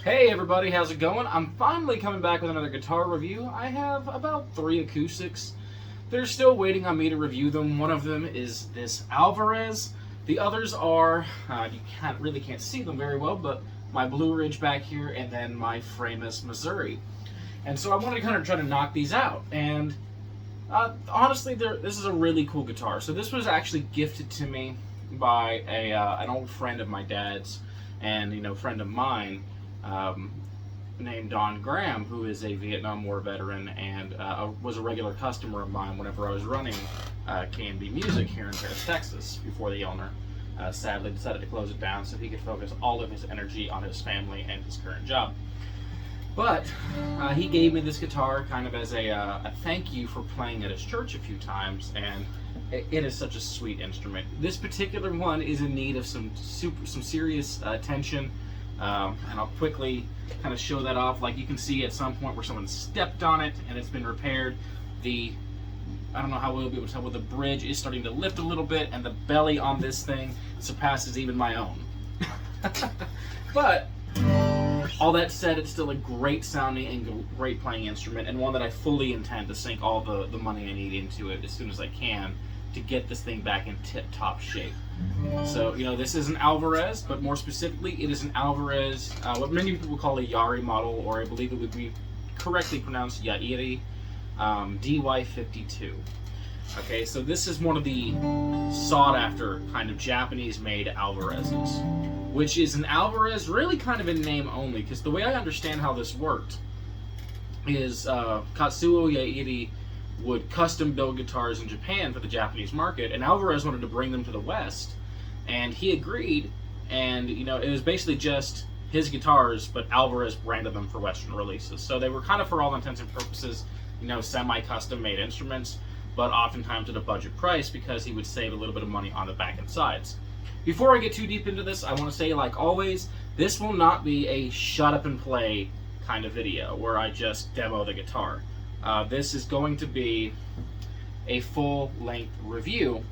Hey everybody, how's it going? I'm finally coming back with another guitar review. I have about 3 acoustics. They're still waiting on me to review them. One of them is this Alvarez. The others are, you really can't see them very well, but my Blue Ridge back here and then my Framus Missouri. And so I wanted to kind of try to knock these out. And honestly, this is a really cool guitar. So this was actually gifted to me by an old friend of my dad's and friend of mine. Named Don Graham, who is a Vietnam War veteran and was a regular customer of mine whenever I was running K&B Music here in Paris, Texas, before the owner sadly decided to close it down so he could focus all of his energy on his family and his current job. But he gave me this guitar kind of as a thank you for playing at his church a few times, and it is such a sweet instrument. This particular one is in need of some serious attention. And I'll quickly kind of show that off. Like you can see at some point where someone stepped on it and it's been repaired. I don't know how we'll be able to tell, but the bridge is starting to lift a little bit, and the belly on this thing surpasses even my own. But all that said, it's still a great sounding and great playing instrument, and one that I fully intend to sink all the money I need into it as soon as I can to get this thing back in tip-top shape. So, this is an Alvarez, but more specifically, it is an Alvarez, what many people call a Yairi model, or I believe it would be correctly pronounced Yairi DY-52. Okay, so this is one of the sought-after kind of Japanese-made Alvarezes, which is an Alvarez really kind of in name only, because the way I understand how this worked is Katsuo Yairi would custom build guitars in Japan for the Japanese market, and Alvarez wanted to bring them to the West, and he agreed, and it was basically just his guitars, but Alvarez branded them for Western releases. So they were kind of, for all intents and purposes, semi-custom made instruments, but oftentimes at a budget price because he would save a little bit of money on the back and sides. Before I get too deep into this, I want to say, like always, this will not be a shut up and play kind of video where I just demo the guitar. This is going to be a full-length review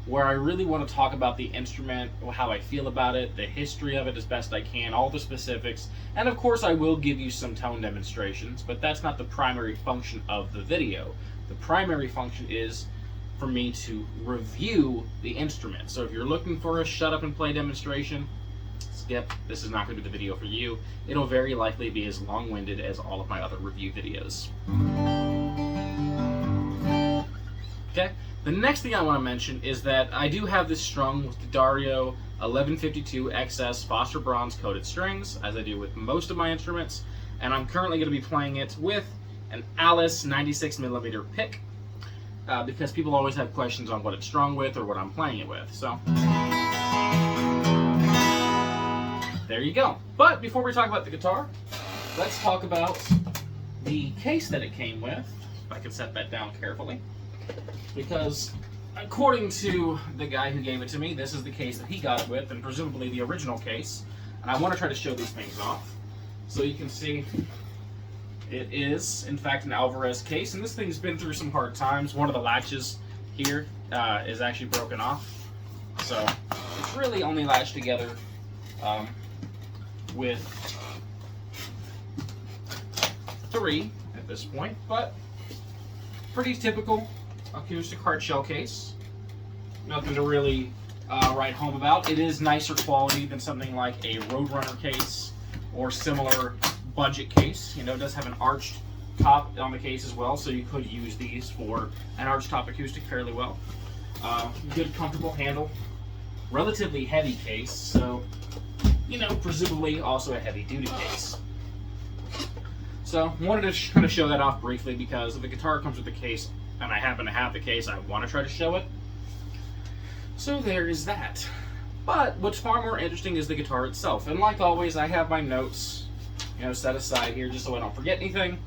where I really want to talk about the instrument, how I feel about it, the history of it as best I can, all the specifics, and of course I will give you some tone demonstrations, but that's not the primary function of the video. The primary function is for me to review the instrument. So if you're looking for a shut-up-and-play demonstration, skip. This is not going to be the video for you. It'll very likely be as long-winded as all of my other review videos. Okay, the next thing I want to mention is that I do have this strung with the Dario 1152 XS Foster Bronze coated strings, as I do with most of my instruments, and I'm currently going to be playing it with an Alice 96mm pick, because people always have questions on what it's strung with or what I'm playing it with. So there you go. But before we talk about the guitar, let's talk about the case that it came with. If I can set that down carefully. Because according to the guy who gave it to me, this is the case that he got it with, and presumably the original case. And I want to try to show these things off. So you can see it is, in fact, an Alvarez case, and this thing's been through some hard times. One of the latches here is actually broken off. So it's really only latched together with 3 at this point, but pretty typical acoustic hard shell case. Nothing to really write home about. It is nicer quality than something like a Roadrunner case or similar budget case. It does have an arched top on the case as well, so you could use these for an arched top acoustic fairly well. Good comfortable handle. Relatively heavy case, so presumably also a heavy-duty case. So, wanted to kind of show that off briefly because if the guitar comes with the case, and I happen to have the case, I want to try to show it. So there is that. But what's far more interesting is the guitar itself. And like always, I have my notes, set aside here just so I don't forget anything.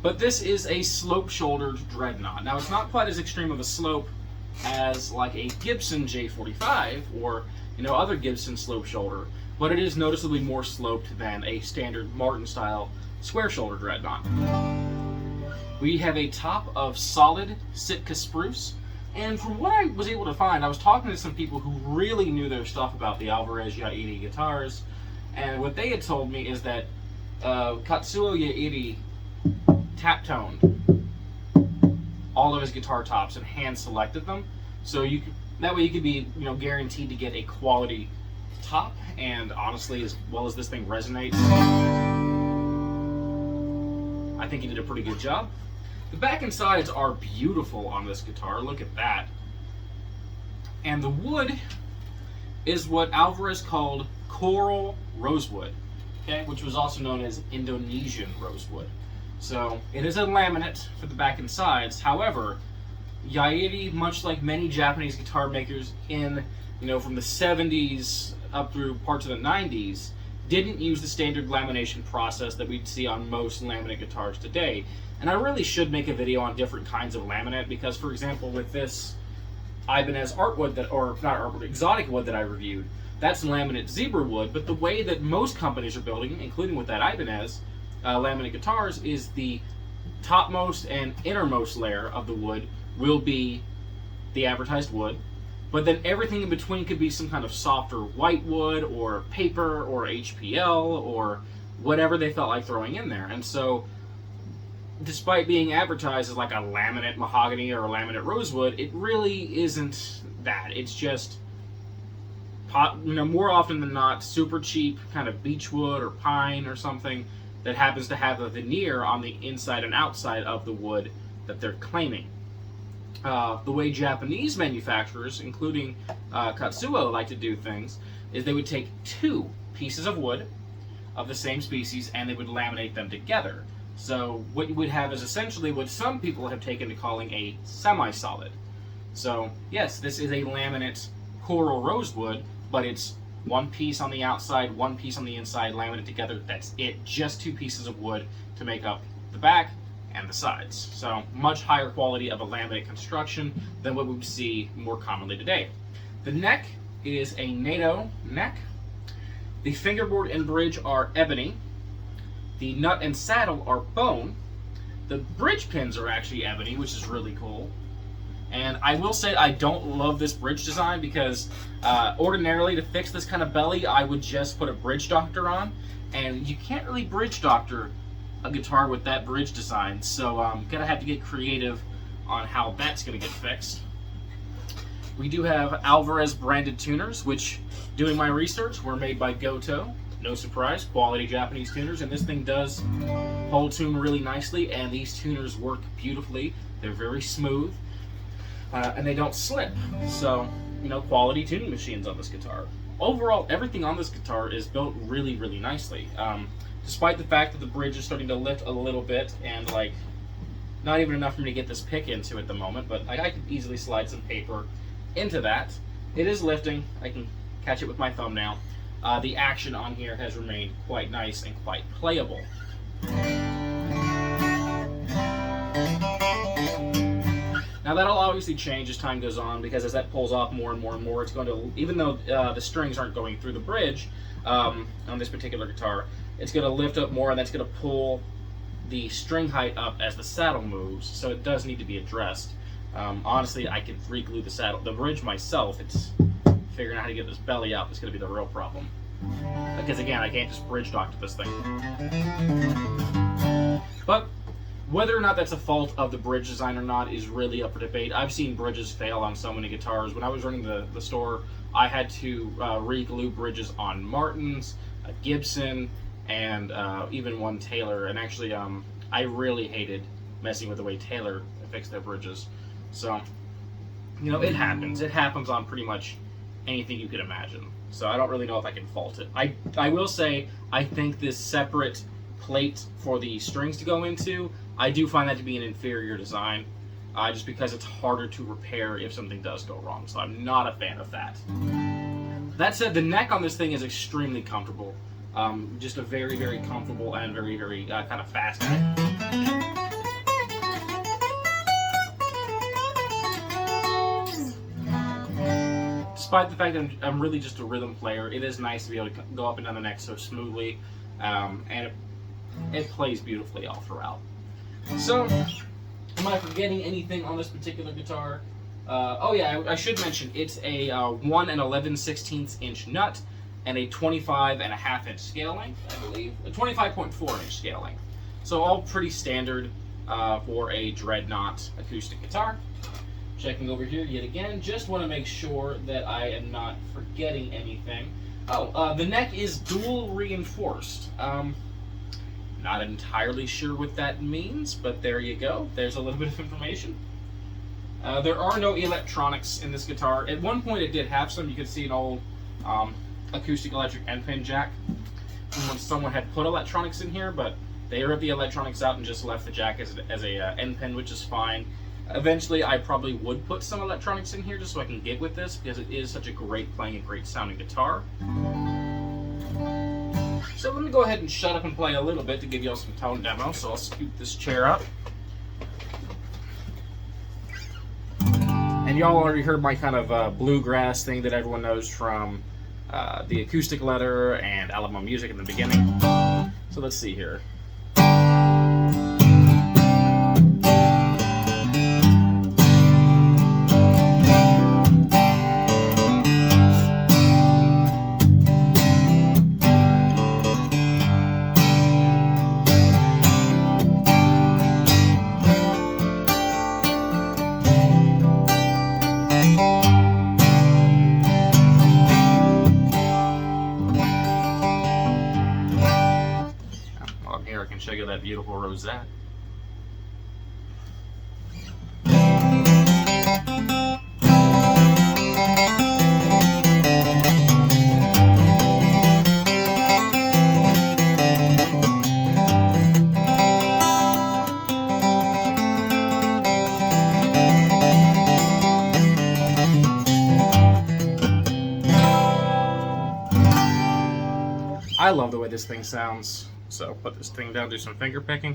But this is a slope-shouldered Dreadnought. Now, it's not quite as extreme of a slope as like a Gibson J45 or other Gibson slope shoulder, but it is noticeably more sloped than a standard Martin style square shoulder Dreadnought. We have a top of solid Sitka spruce, and from what I was able to find, I was talking to some people who really knew their stuff about the Alvarez Yairi guitars, and what they had told me is that Katsuo Yairi tap toned all of his guitar tops and hand selected them, so you could, that way you could be, you know, guaranteed to get a quality top. And honestly, as well as this thing resonates, I think he did a pretty good job. The back and sides are beautiful on this guitar. Look at that. And the wood is what Alvarez called coral rosewood, okay, which was also known as Indonesian rosewood. So it is a laminate for the back and sides. However, Yairi, much like many Japanese guitar makers in, you know, from the 70s up through parts of the 90s, didn't use the standard lamination process that we'd see on most laminate guitars today. And I really should make a video on different kinds of laminate, because, for example, with this Ibanez artwood that, or not artwood, exotic wood that I reviewed, that's laminate zebra wood. But the way that most companies are building, including with that Ibanez laminate guitars, is the topmost and innermost layer of the wood will be the advertised wood, but then everything in between could be some kind of softer white wood or paper or HPL or whatever they felt like throwing in there. And so, despite being advertised as like a laminate mahogany or a laminate rosewood, it really isn't that. It's just, you know, more often than not, super cheap kind of beechwood or pine or something that happens to have a veneer on the inside and outside of the wood that they're claiming. The way Japanese manufacturers, including Katsuo, like to do things is they would take two pieces of wood of the same species and they would laminate them together. So what you would have is essentially what some people have taken to calling a semi-solid. So yes, this is a laminate coral rosewood, but it's one piece on the outside, one piece on the inside, laminate together. That's it. Just two pieces of wood to make up the back and the sides. So much higher quality of a laminate construction than what we would see more commonly today. The neck is a Nato neck. The fingerboard and bridge are ebony. The nut and saddle are bone. The bridge pins are actually ebony, which is really cool. And I will say I don't love this bridge design because ordinarily to fix this kind of belly, I would just put a bridge doctor on. And you can't really bridge doctor a guitar with that bridge design, so I'm gonna have to get creative on how that's gonna get fixed. We do have Alvarez branded tuners, which, doing my research, were made by Gotohs. No surprise, quality Japanese tuners, and this thing does hold tune really nicely, and these tuners work beautifully. They're very smooth, and they don't slip. So, you know, quality tuning machines on this guitar. Overall, everything on this guitar is built really, really nicely. Despite the fact that the bridge is starting to lift a little bit, and like, not even enough for me to get this pick into at the moment, but I could easily slide some paper into that. It is lifting. I can catch it with my thumb now. The action on here has remained quite nice and quite playable. Now that'll obviously change as time goes on, because as that pulls off more and more and more, it's going to, even though the strings aren't going through the bridge on this particular guitar, it's going to lift up more, and that's going to pull the string height up as the saddle moves, so it does need to be addressed. Honestly, I could re-glue the bridge myself. It's figuring out how to get this belly out that's going to be the real problem. Because again, I can't just bridge doctor this thing. But whether or not that's a fault of the bridge design or not is really up for debate. I've seen bridges fail on so many guitars. When I was running the store, I had to re-glue bridges on Martins, a Gibson, and even one Taylor. And actually, I really hated messing with the way Taylor fixed their bridges. So, you know, it happens. It happens on pretty much anything you could imagine. So I don't really know if I can fault it. I will say, I think this separate plate for the strings to go into, I do find that to be an inferior design, just because it's harder to repair if something does go wrong. So I'm not a fan of that. That said, the neck on this thing is extremely comfortable. Just a very, very comfortable and very, very kind of fast neck. Despite the fact that I'm really just a rhythm player, it is nice to be able to go up and down the neck so smoothly, and it plays beautifully all throughout. So, am I forgetting anything on this particular guitar? Oh yeah, I should mention it's a 1 11/16 inch nut. and a 25.5-inch scale length, I believe. A 25.4-inch scale length. So all pretty standard for a Dreadnought acoustic guitar. Checking over here yet again, just want to make sure that I am not forgetting anything. Oh, the neck is dual reinforced. Not entirely sure what that means, but there you go. There's a little bit of information. There are no electronics in this guitar. At one point it did have some. You could see an old acoustic electric end pin jack when someone had put electronics in here, but they ripped the electronics out and just left the jack as a end pin, which is fine. Eventually I probably would put some electronics in here just so I can gig with this, because it is such a great playing and great sounding guitar. So let me go ahead and shut up and play a little bit to give you all some tone demo. So I'll scoot this chair up. And y'all already heard my kind of bluegrass thing that everyone knows from the acoustic letter and Alamo Music in the beginning. So let's see here. Here I can show you that beautiful rosette. I love the way this thing sounds. So put this thing down, do some finger picking.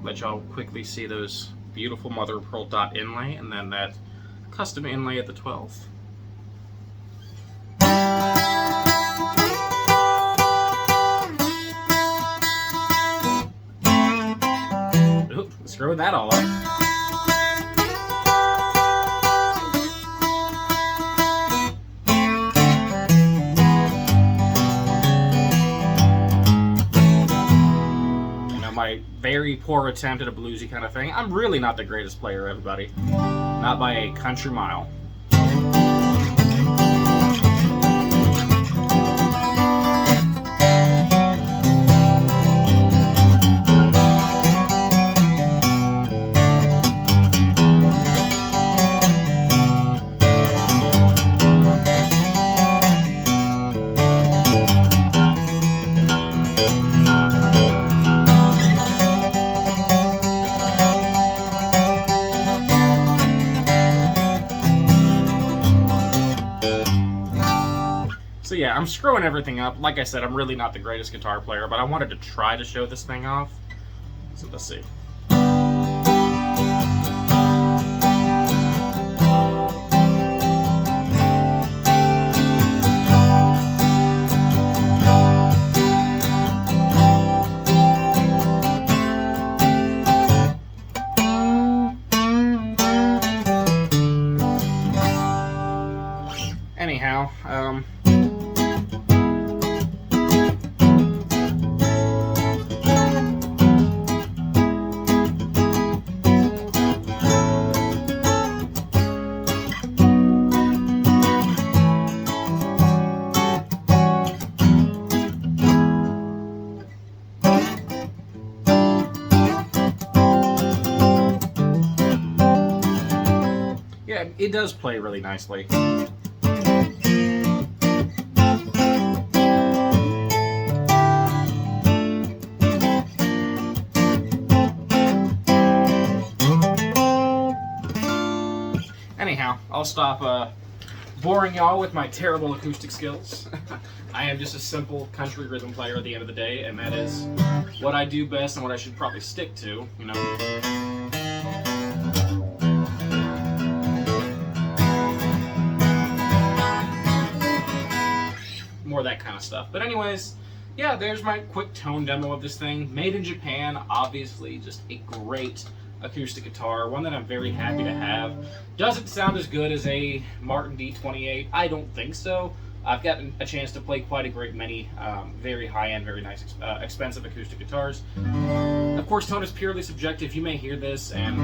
Let y'all quickly see those beautiful mother of pearl dot inlay, and then that custom inlay at the 12th. Oop, screwing that all up. My very poor attempt at a bluesy kind of thing. I'm really not the greatest player, everybody. Not by a country mile. So yeah, I'm screwing everything up. Like I said, I'm really not the greatest guitar player, but I wanted to try to show this thing off. So let's see. Anyhow, yeah, it does play really nicely. Anyhow, I'll stop boring y'all with my terrible acoustic skills. I am just a simple country rhythm player at the end of the day, and that is what I do best and what I should probably stick to, you know. that kind of stuff. But anyways, yeah, there's my quick tone demo of this thing. Made in Japan, obviously, just a great acoustic guitar, one that I'm very happy to have. Does it sound as good as a Martin D28? I don't think so. I've gotten a chance to play quite a great many very high-end, very nice, expensive acoustic guitars. Of course, tone is purely subjective. You may hear this and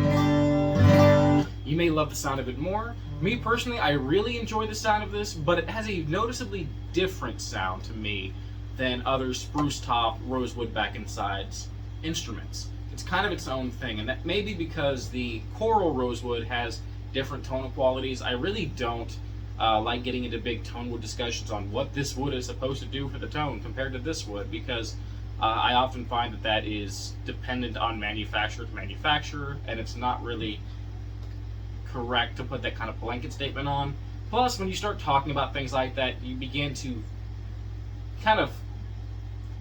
you may love the sound of it more. Me personally, I really enjoy the sound of this, but it has a noticeably different sound to me than other Spruce top, Rosewood back and sides instruments. It's kind of its own thing, and that may be because the Coral Rosewood has different tonal qualities. I really don't like getting into big tone wood discussions on what this wood is supposed to do for the tone compared to this wood, because I often find that that is dependent on manufacturer to manufacturer, and it's not really correct to put that kind of blanket statement on. Plus, when you start talking about things like that, you begin to kind of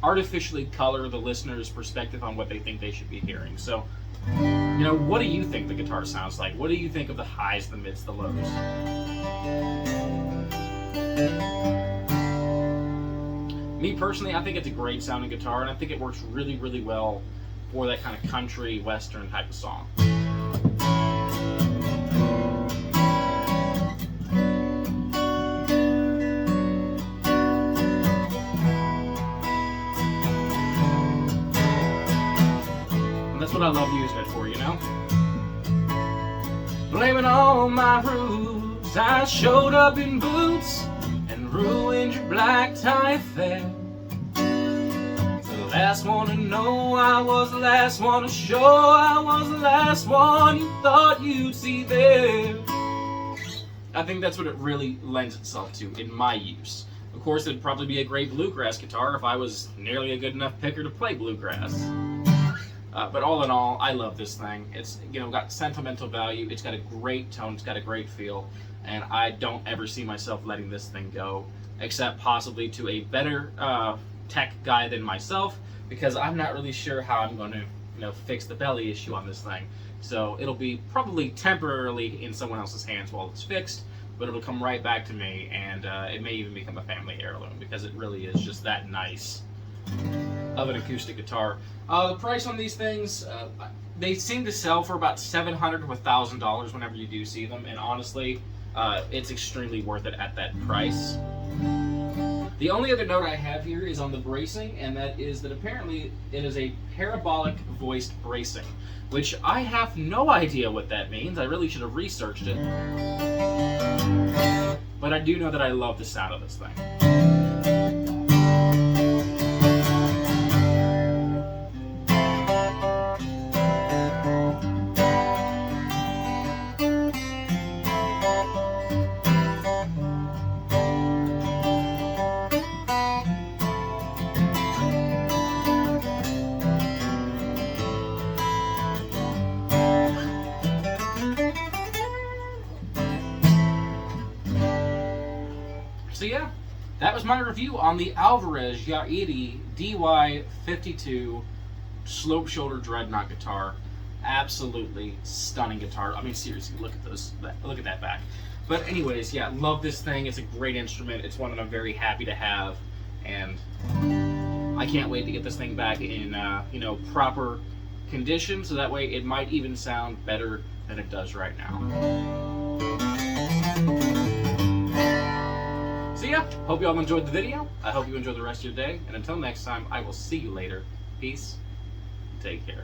artificially color the listener's perspective on what they think they should be hearing. So, you know, what do you think the guitar sounds like? What do you think of the highs, the mids, the lows? Me personally, I think it's a great sounding guitar, and I think it works really, really well for that kind of country, western type of song. That's what I love using it for, you know? Blaming all my rules, I showed up in boots and ruined your black tie affair. The last one to know, I was the last one to show, I was the last one you thought you'd see there. I think that's what it really lends itself to in my use. Of course, it'd probably be a great bluegrass guitar if I was nearly a good enough picker to play bluegrass. But all in all, I love this thing. It's, you know, got sentimental value. It's got a great tone. It's got a great feel. And I don't ever see myself letting this thing go, except possibly to a better tech guy than myself, because I'm not really sure how I'm going to, you know, fix the belly issue on this thing. So it'll be probably temporarily in someone else's hands while it's fixed, but it'll come right back to me, and it may even become a family heirloom, because it really is just that nice of an acoustic guitar. The price on these things, they seem to sell for about $700 to $1,000 whenever you do see them, and honestly, it's extremely worth it at that price. The only other note I have here is on the bracing, and that is that apparently it is a parabolic voiced bracing, which I have no idea what that means. I really should have researched it. But I do know that I love the sound of this thing. So yeah, that was my review on the Alvarez Yairi DY-52 slope shoulder Dreadnought guitar. Absolutely stunning guitar. I mean, seriously, look at those. Look at that back. But anyways, yeah, love this thing. It's a great instrument. It's one that I'm very happy to have, and I can't wait to get this thing back in you know, proper condition, so that way it might even sound better than it does right now. So yeah, hope you all enjoyed the video. I hope you enjoy the rest of your day, and until next time, I will see you later. Peace. Take care.